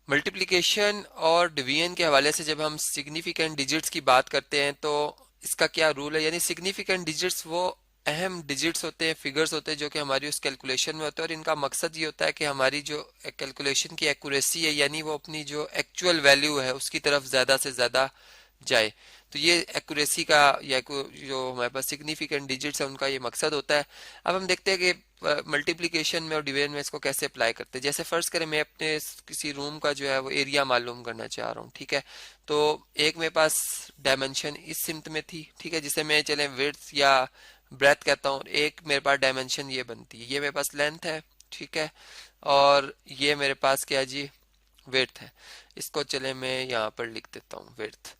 Multiplication और division के हवाले से जब हम सिग्निफिकेंट डिजिट्स की बात करते हैं तो इसका क्या रूल है, यानी सिग्निफिकेंट डिजिट्स वो अहम डिजिट्स होते हैं, फिगर्स होते हैं जो कि हमारी उस कैलकुलेशन में होते हैं, और इनका मकसद ये होता है कि हमारी जो कैलकुलेशन की एक्यूरेसी है, यानी वो अपनी जो एक्चुअल वैल्यू है उसकी तरफ ज़्यादा से ज़्यादा जाए। तो ये एक्यूरेसी का या जो हमारे पास सिग्निफिकेंट डिजिट्स है उनका ये मकसद होता है। अब हम देखते हैं कि मल्टीप्लिकेशन में और डिवीजन में इसको कैसे अप्लाई करते हैं। जैसे फर्ज करें मैं अपने किसी रूम का जो है वो एरिया मालूम करना चाह रहा हूँ, ठीक है। तो एक मेरे पास डायमेंशन इस सिमत में थी, ठीक है, जिसे मैं चले विड्थ या ब्रेथ कहता हूँ। एक मेरे पास डायमेंशन ये बनती है, ये मेरे पास लेंथ है, ठीक है, और ये मेरे पास क्या जी, विड्थ है। इसको चले मैं यहाँ पर लिख देता हूँ विड्थ।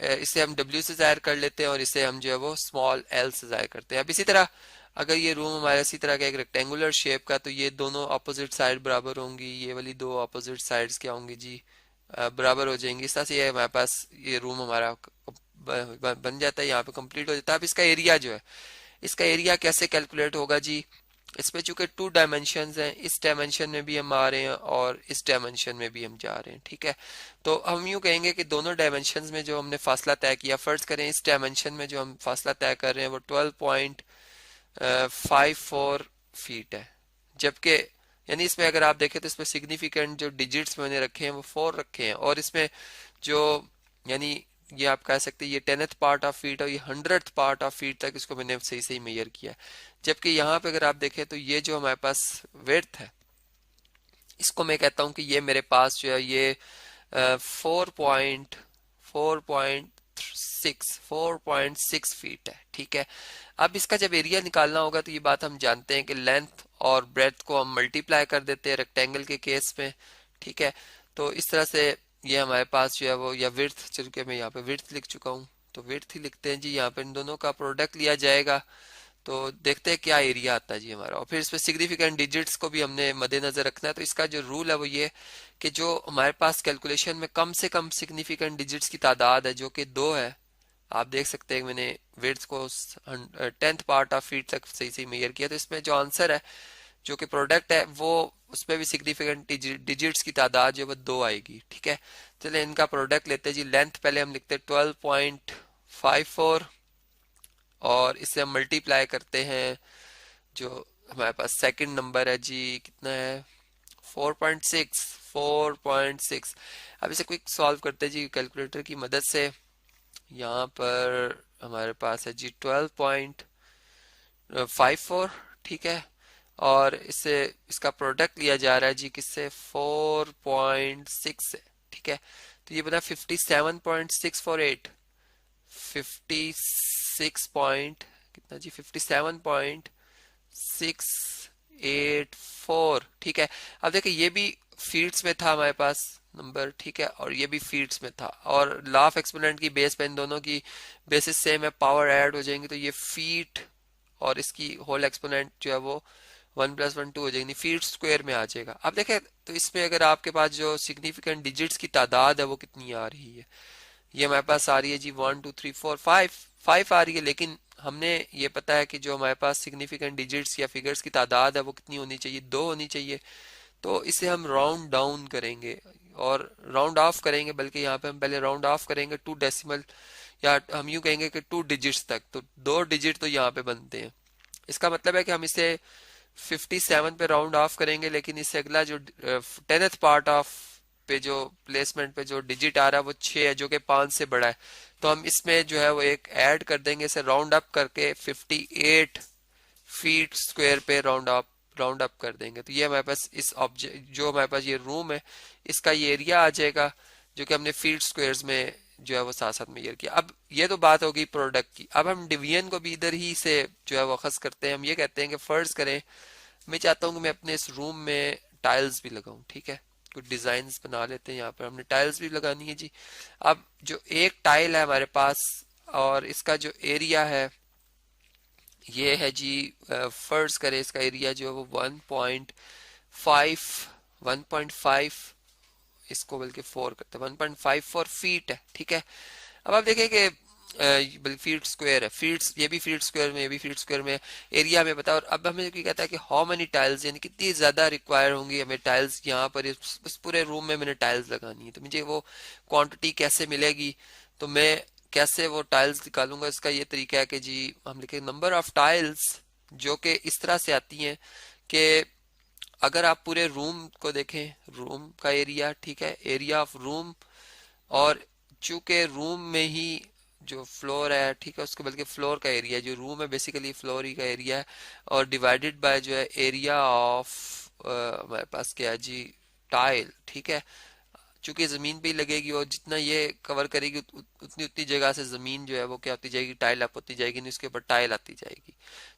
इसे हम W से जाहिर कर लेते हैं और इसे हम जो है वो स्मॉल l से जाहिर करते हैं। अब इसी तरह अगर ये रूम हमारा इसी तरह का एक रेक्टेंगुलर शेप का, तो ये दोनों अपोजिट साइड बराबर होंगी, ये वाली दो अपोजिट साइड्स क्या होंगी जी, बराबर हो जाएंगी। इस तरह से ये हमारे पास ये रूम हमारा बन जाता है, यहाँ पे कंप्लीट हो जाता है। अब इसका एरिया जो है, इसका एरिया कैसे कैलकुलेट होगा जी, इसमें चूंकि टू डायमेंशन हैं, इस डायमेंशन में भी हम आ रहे हैं और इस डायमेंशन में भी हम जा रहे हैं, ठीक है। तो हम यूं कहेंगे कि दोनों डायमेंशन में जो हमने फासला तय किया, फर्ज करें इस डायमेंशन में जो हम फासला तय कर रहे हैं वो 12.54 फीट है, जबकि यानी इसमें अगर आप देखें तो इसमें सिग्निफिकेंट जो डिजिट्स मैंने रखे हैं वो 4 रखे हैं, और इसमें जो यानी ये आप कह सकते हैं ये 10th पार्ट ऑफ फीट और ये 100th पार्ट ऑफ फीट तक इसको मैंने सही सही मेजर किया है। जबकि यहाँ पे अगर आप देखें तो ये जो हमारे पास विड्थ है, इसको मैं कहता हूँ कि ये मेरे पास जो है ये 4.6 फीट है, ठीक है। अब इसका जब एरिया निकालना होगा तो ये बात हम जानते हैं कि लेंथ और ब्रेथ को हम मल्टीप्लाई कर देते हैं रेक्टेंगल के केस में, ठीक है। तो इस तरह से ये हमारे पास जो है वो, या विड्थ, चल के मैं यहाँ पे विड्थ लिख चुका हूँ तो विड्थ ही लिखते हैं जी। यहाँ पे इन दोनों का प्रोडक्ट लिया जाएगा तो देखते हैं क्या एरिया आता है जी हमारा, और फिर इसमें सिग्निफिकेंट डिजिट्स को भी हमने मद्देनजर रखना है। तो इसका जो रूल है वो ये कि जो हमारे पास कैलकुलेशन में कम से कम सिग्निफिकेंट डिजिट्स की तादाद है जो कि 2 है, आप देख सकते हैं मैंने विड्थ को 10th पार्ट ऑफ फीट तक सही सही मेजर किया, तो इसमें जो आंसर है जो कि प्रोडक्ट है वो उसमें भी सिग्निफिकेंट डिजिट्स की तादाद जो है वो 2 आएगी, ठीक है। चलिए इनका प्रोडक्ट लेते हैं जी। लेंथ पहले हम लिखते हैं 12.54 और इससे हम मल्टीप्लाई करते हैं जो हमारे पास सेकंड नंबर है जी, कितना है 4.6, 4.6। अब इसे क्विक सॉल्व करते हैं जी कैलकुलेटर की मदद से। यहाँ पर हमारे पास है जी 12.54, ठीक है, और इससे इसका प्रोडक्ट लिया जा रहा है जी किससे, 4.6 से, ठीक है। तो ये बना 57.648, 56 पॉइंट कितना जी, 57.684, ठीक है। अब देखिए ये भी फीट्स में था हमारे पास नंबर, ठीक है, और ये भी फीट्स में था, और लॉ ऑफ एक्सपोनेंट की बेस पे इन दोनों की बेसिस सेम है, पावर ऐड हो जाएंगी तो ये फीट और इसकी होल एक्सपोनेंट जो है वो 1+1 2 हो जाएगी, फीट स्क्वायर में आ जाएगा। अब देखें तो इसमें अगर आपके पास जो सिग्निफिकेंट डिजिट्स की तादाद है वो कितनी आ रही है, ये हमारे पास आ रही है जी 1 2 3 4 5 आ रही है, लेकिन हमने ये पता है कि जो हमारे पास सिग्निफिकेंट डिजिट्स या फिगर्स की तादाद है वो कितनी होनी चाहिए, 2 होनी चाहिए। तो इसे हम राउंड डाउन करेंगे और राउंड ऑफ करेंगे, बल्कि यहाँ पे हम पहले राउंड ऑफ करेंगे 2 डेसिमल, या हम यूं कहेंगे कि 2 डिजिट्स तक, तो 2 डिजिट तो यहाँ पे बनते हैं। इसका मतलब है कि हम इसे 57 पे राउंड ऑफ करेंगे, लेकिन इससे अगला जो 10th पार्ट ऑफ पे जो प्लेसमेंट पे जो डिजिट आ रहा है वो 6 है जो कि 5 से बड़ा है, तो हम इसमें जो है वो एक ऐड कर देंगे, इसे राउंड अप करके 58 फीट स्क्वायर पे राउंड अप कर देंगे। तो ये हमारे पास इस ऑब्जेक्ट जो हमारे पास ये रूम है इसका ये एरिया आ जाएगा जो कि हमने फीट स्क्वायर्स में जो है वो साथ साथ मेजर किया। अब ये तो बात होगी प्रोडक्ट की, अब हम डिवीजन को भी इधर ही से जो है वो अखज करते हैं। हम ये कहते हैं कि फर्ज करें मैं चाहता हूँ कि मैं अपने इस रूम में टाइल्स भी लगाऊं, ठीक है, कुछ डिजाइन बना लेते हैं। यहाँ पर हमने टाइल्स भी लगानी है जी। अब जो एक टाइल है हमारे पास और इसका जो एरिया है ये है जी, फर्ज करें इसका एरिया जो है वो 1.5, इसको बल्कि 4 करते हैं, 1.54 फीट है, ठीक है। अब आप देखें कि बल्कि फीट स्क्वायर है, फीट्स, ये भी फीट स्क्वायर में, ये भी फीट स्क्वायर में, एरिया में बताओ। और अब हमें क्या कहता है कि हाउ मेनी टाइल्स, यानी कितनी ज्यादा रिक्वायर होंगी हमें टाइल्स यहाँ पर, इस पूरे रूम में मैंने टाइल्स लगानी है, तो मुझे वो क्वांटिटी कैसे मिलेगी, तो मैं कैसे वो टाइल्स निकालूंगा, इसका ये तरीका है कि जी हम लिखे नंबर ऑफ टाइल्स, जो कि इस तरह से आती हैं कि अगर आप पूरे रूम को देखें, रूम का एरिया, ठीक है, एरिया ऑफ रूम, और चूंकि रूम में ही जो फ्लोर है, ठीक है, उसके बल्कि फ्लोर का एरिया, जो रूम है बेसिकली फ्लोर ही का एरिया है, और डिवाइडेड बाय जो है एरिया ऑफ हमारे पास क्या है जी, टाइल, ठीक है, चूंकि जमीन पे ही लगेगी और जितना ये कवर करेगी उतनी उतनी जगह से जमीन जो है वो क्या होती जाएगी, टाइल अप होती जाएगी, नहीं उसके ऊपर टाइल आती जाएगी।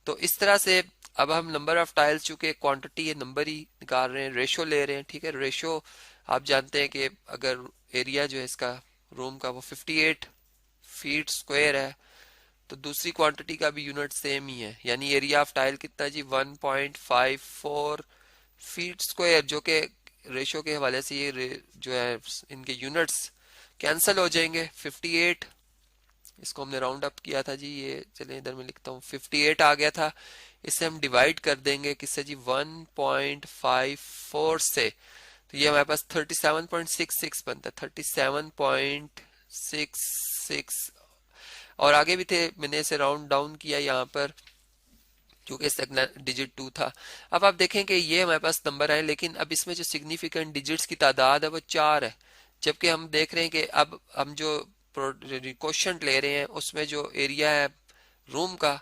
तो इस तरह से अब हम नंबर ऑफ टाइल्स, चूंकि क्वांटिटी है, नंबर ही निकाल रहे हैं, रेशो ले रहे हैं, ठीक है, रेशो आप जानते हैं कि अगर एरिया जो है इसका रूम का वो 58 फीट स्क्वायर है, तो दूसरी क्वांटिटी का भी यूनिट सेम ही है, यानी एरिया ऑफ टाइल कितना जी, 1.54 फीट स्क्वायर, जो कि रेशो के हवाले से ये जो है इनके यूनिट्स कैंसिल हो जाएंगे। 58, इसको हमने राउंड अप किया था जी, ये चले इधर मैं लिखता हूँ, 58 आ गया था, इसे हम डिवाइड कर देंगे किससे जी, 1.54 से, तो ये हमारे पास 37.66 बनता है, 37.66, और आगे भी थे, मैंने इसे राउंड डाउन किया यहाँ पर क्योंकि इस तक डिजिट 2 था। अब आप देखें कि ये हमारे पास नंबर है, लेकिन अब इसमें जो सिग्निफिकेंट डिजिट्स की तादाद है वो 4 है, जबकि हम देख रहे हैं कि अब हम जो क्वेश्चन ले रहे हैं उसमें जो एरिया है रूम का,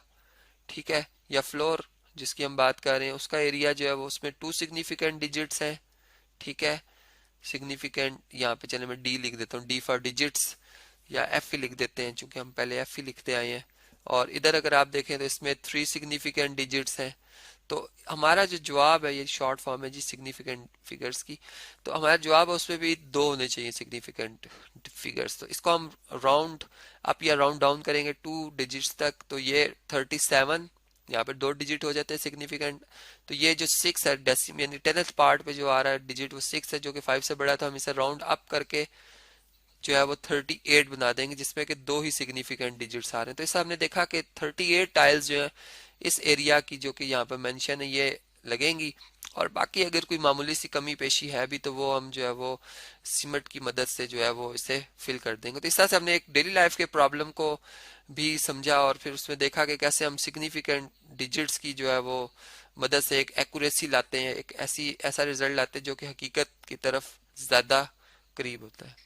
ठीक है, या फ्लोर जिसकी हम बात कर रहे हैं, उसका एरिया जो है वो उसमें 2 सिग्निफिकेंट डिजिट्स हैं, ठीक है, सिग्निफिकेंट, यहाँ पे चले मैं डी लिख देता हूँ, डी फॉर डिजिट्स, या एफ ही लिख देते हैं क्योंकि हम पहले एफ ही लिखते आए हैं। और इधर अगर आप देखें तो इसमें 3 सिग्निफिकेंट डिजिट्स हैं, तो हमारा जो जवाब है, ये शॉर्ट फॉर्म है जी सिग्निफिकेंट फिगर्स की, तो हमारा जवाब है उसमें भी 2 होने चाहिए सिग्निफिकेंट फिगर्स। तो इसको हम राउंड अप या राउंड डाउन करेंगे 2 डिजिट्स तक, तो ये 37, यहाँ पे 2 डिजिट हो जाते हैं सिग्निफिकेंट, तो ये जो 6 है डेसिम यानी 10th पार्ट पे जो आ रहा है डिजिट वो 6 है, जो कि 5 से बड़ा, तो हम इसे राउंड अप करके जो है वो 38 बना देंगे, जिसमें कि 2 ही सिग्निफिकेंट डिजिट्स आ रहे हैं। तो इससे हमने देखा कि 38 टाइल्स जो है इस एरिया की, जो कि यहाँ पर मेंशन है, ये लगेंगी, और बाकी अगर कोई मामूली सी कमी पेशी है भी तो वो हम जो है वो सीमेंट की मदद से जो है वो इसे फिल कर देंगे। तो इस तरह से हमने एक डेली लाइफ के प्रॉब्लम को भी समझा, और फिर उसमें देखा कि कैसे हम सिग्निफिकेंट डिजिट्स की जो है वो मदद से एक एक्यूरेसी लाते हैं, एक ऐसा रिजल्ट लाते हैं जो कि हकीकत की तरफ ज्यादा करीब होता है।